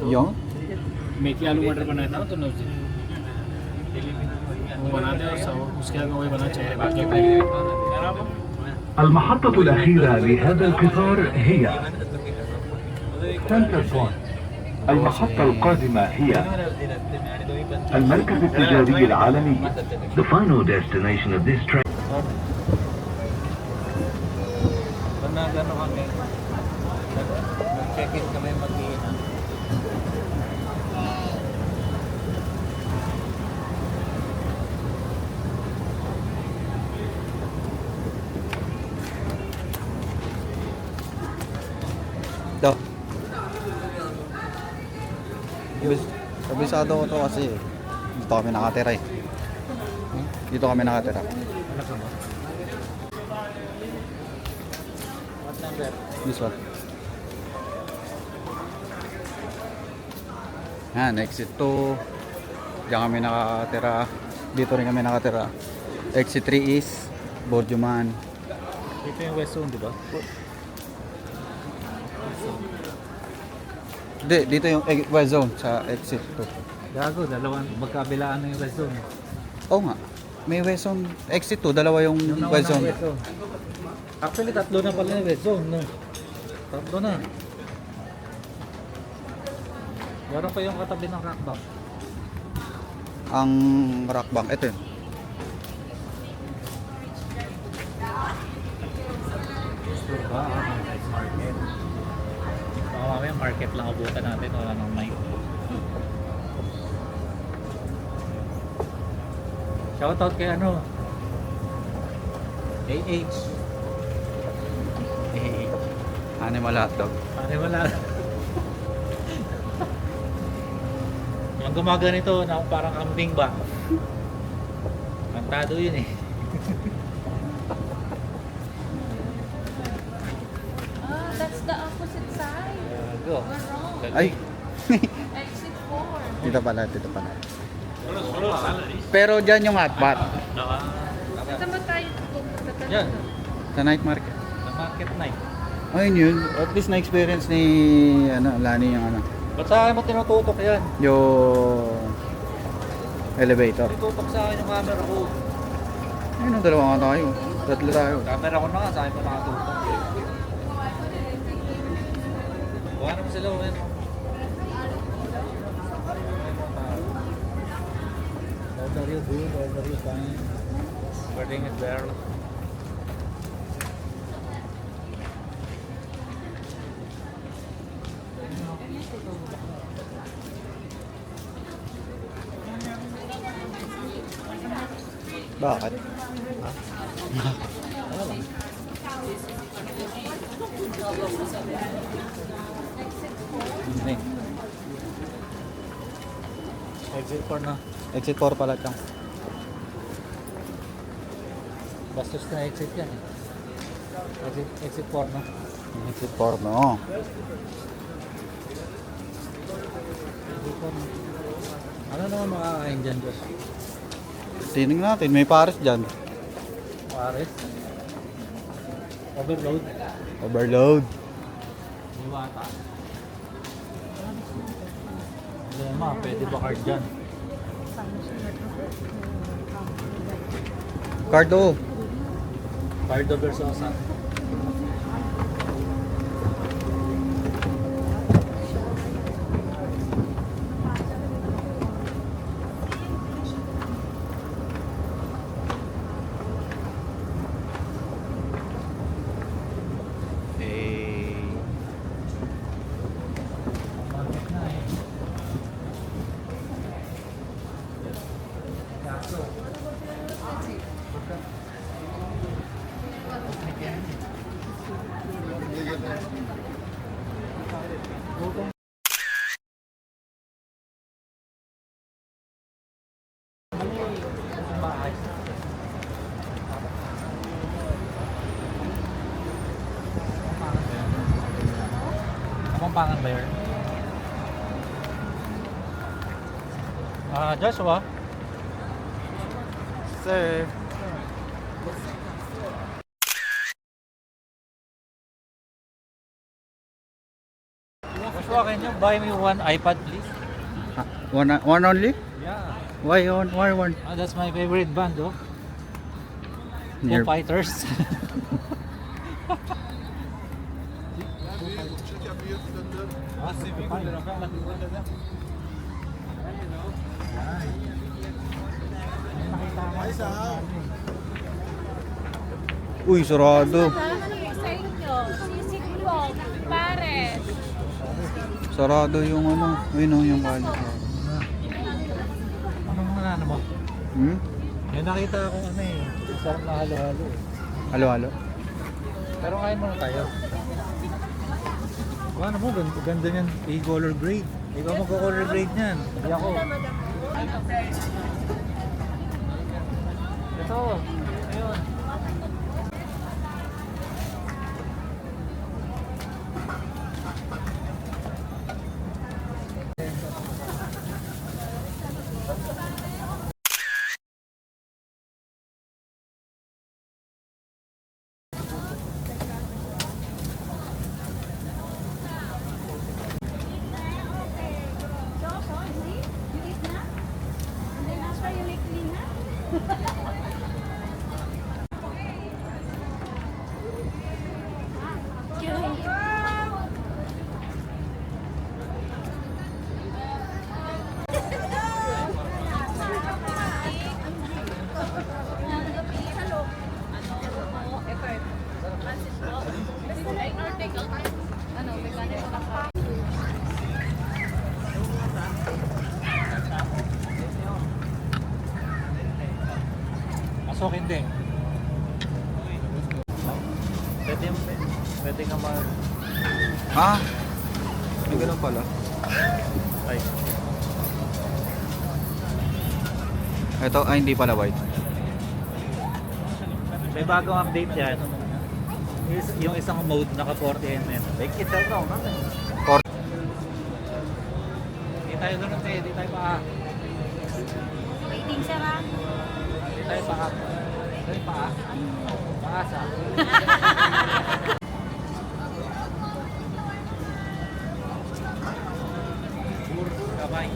यो मेथी आलू मटर बनाया था ना तुमने उस दिन, वो बना दे और उसके आगे वही बना चाहिए बाकी المحطة الأخيرة لهذا القطار هي سنتر بوينت. المحطة القادمة هي المركز التجاري العالمي. The final destination of this train. Gano'n kami, nag-check-in kami mag-iina. daw. Kabisado ko to kasi dito kami nakatira eh. Dito kami nakatira. What number? This one. Yan, exit 2. Diyan kami nakatira. Dito rin kami nakatira. Exit 3 is Borjuman. Dito yung West Zone, di ba? Hindi, dito yung West Zone sa exit 2. Gago, dalawang magkabilaan na yung West Zone. Oo nga. May West Zone. Exit 2, dalawa yung Yung West naunang Zone. West Zone. Actually, tatlo na pala yung West Zone, no? Tatlo na. Meron pa yung katabi ng Rockback. Ang Rockbank, ito yun. Sure ba? Nice market. Baka mamaya market lang abutan natin. Wala nang mic. Shoutout kay ano? AH. Animal hotdog. Pare wala. Yung gumaganito na parang kambing ba? Kantado yun eh. That's the opposite side. Go. We're wrong. Ay, Exit 4. dito pala, dito pala. Pero dyan yung hotpot. Saan ba tayo pupunta? Yan. Sa night market. Sa market night. Ayun yun. At least na-experience ni Lani yung Ba't sa akin mo tinututok yan? yung elevator. Tinututok sa akin yung camera ko. Ayun, ang dalawa nga tayo. Tatlo tayo. Camera ko na nga, sa akin mo nakatutok. Buwan naman sila. What are you doing? What are you fine? Everything is there. Bakit? Hindi. Exit 4 na. Exit 4 pala ito. Bastos na exit yan eh. Exit 4 na. Exit 4 no. Exit 4 na. Ano naman makakain dyan, Diyos? Tining natin, may Paris dyan. Pares? Overload? Overload. Iwata? Hindi naman, pwede ba card dyan? Cardo. Card over Sosa. Kapampangan ba yun? Joshua? Sir. Walk in, buy me one iPad, please. One only? Yeah. Why one? That's my favorite band, oh. Near- Foo Fighters. Uy, sarado. Sa inyo, sisig po, pares. Sarado yung ano. Ayun oh, yung kali. Anong ano mo? Hmm? May nakita akong ano eh. Sarap na halo-halo eh. Halo-halo. Pero kain muna tayo. Ano mo, ganda niyan. A-color grade. Ikaw mag-color grade niyan. Hindi ako. Ito. Ayun. Ano, vegan ito na pa. Pasok hindi. Pwede ka mag... Ah! May ganun pala. Ay. Ito, hindi pala white. May bagong update yan. Yung isang mode naka 40mm. Like it daw no? Or- Di tayo ganun eh, di tayo pa. Waiting, sir, ah. Di tayo pa. Di pa. Paasa. Kamay.